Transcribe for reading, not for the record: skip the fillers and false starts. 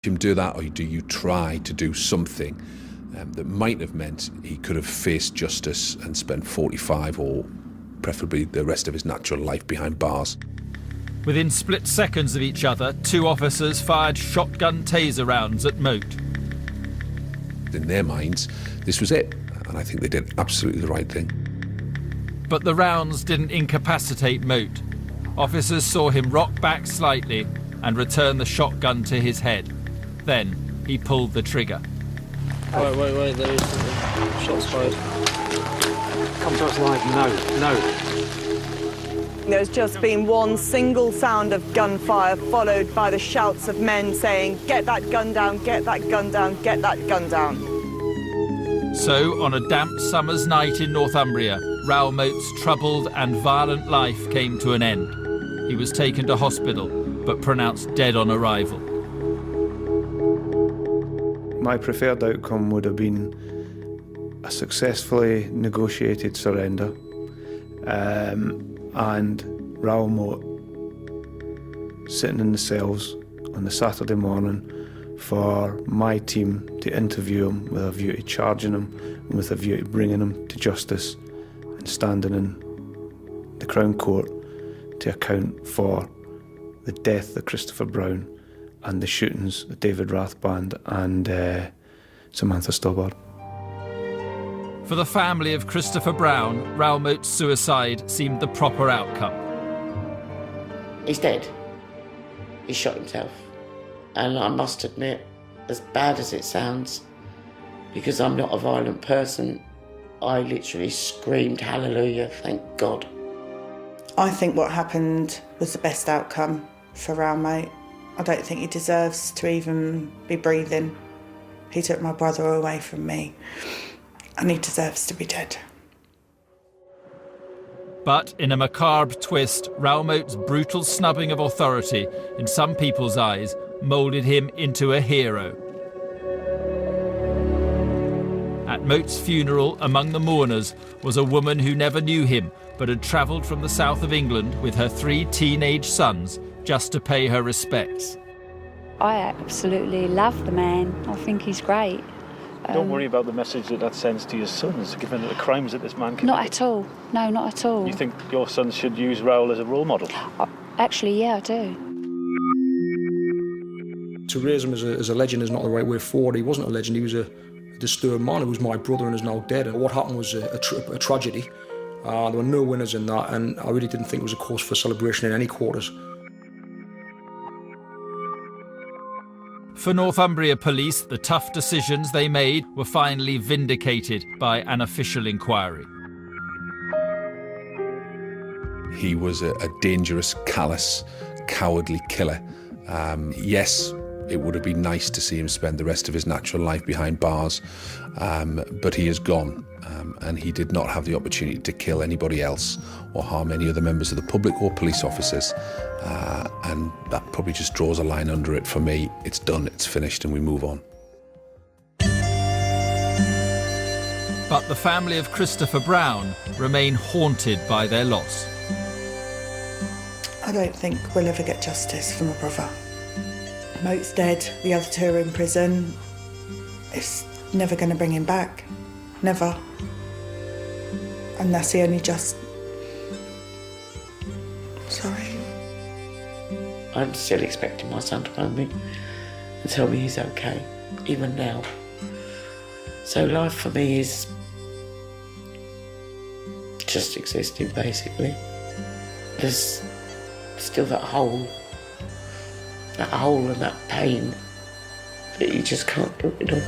him do that, or do you try to do something that might have meant he could have faced justice and spent 45 or preferably the rest of his natural life behind bars? Within split seconds of each other, two officers fired shotgun taser rounds at Moat. In their minds, this was it, and I think they did absolutely the right thing. But the rounds didn't incapacitate Moat. Officers saw him rock back slightly and return the shotgun to his head. Then he pulled the trigger. Wait, there is something. Shots fired. Come to us live, no. There's just been one single sound of gunfire followed by the shouts of men saying, "Get that gun down, get that gun down, get that gun down." So, on a damp summer's night in Northumbria, Raoul Moat's troubled and violent life came to an end. He was taken to hospital, but pronounced dead on arrival. My preferred outcome would have been a successfully negotiated surrender, and Raoul Moat sitting in the cells on the Saturday morning for my team to interview him with a view to charging him and with a view to bringing him to justice and standing in the Crown Court to account for the death of Christopher Brown and the shootings of David Rathband and Samantha Stobbart. For the family of Christopher Brown, Raoul Moat's suicide seemed the proper outcome. He's dead. He shot himself. And I must admit, as bad as it sounds, because I'm not a violent person, I literally screamed hallelujah, thank God. I think what happened was the best outcome for Raoul Moat. I don't think he deserves to even be breathing. He took my brother away from me, and he deserves to be dead. But in a macabre twist, Raoul Moat's brutal snubbing of authority, in some people's eyes, moulded him into a hero. At Moat's funeral, among the mourners, was a woman who never knew him, but had travelled from the south of England with her 3 teenage sons just to pay her respects. I absolutely love the man. I think he's great. Don't worry about the message that sends to your sons, given the crimes that this man committed. Not at all. No, not at all. You think your sons should use Raoul as a role model? Actually, yeah, I do. To raise him as a legend is not the right way forward. He wasn't a legend, he was a disturbed man. He was my brother and is now dead. And what happened was a tragedy. There were no winners in that, and I really didn't think it was a cause for celebration in any quarters. For Northumbria police, the tough decisions they made were finally vindicated by an official inquiry. He was a dangerous, callous, cowardly killer. Yes, it would have been nice to see him spend the rest of his natural life behind bars, but he is gone, and he did not have the opportunity to kill anybody else or harm any other members of the public or police officers, and that probably just draws a line under it for me. It's done, it's finished, and we move on. But the family of Christopher Brown remain haunted by their loss. I don't think we'll ever get justice for my brother. Moat's dead, the other 2 are in prison. It's never going to bring him back. Never. And that's the only just... Sorry. I'm still expecting my son to phone me and tell me he's okay, even now. So life for me is just existing, basically. There's still that hole and that pain that you just can't get rid of.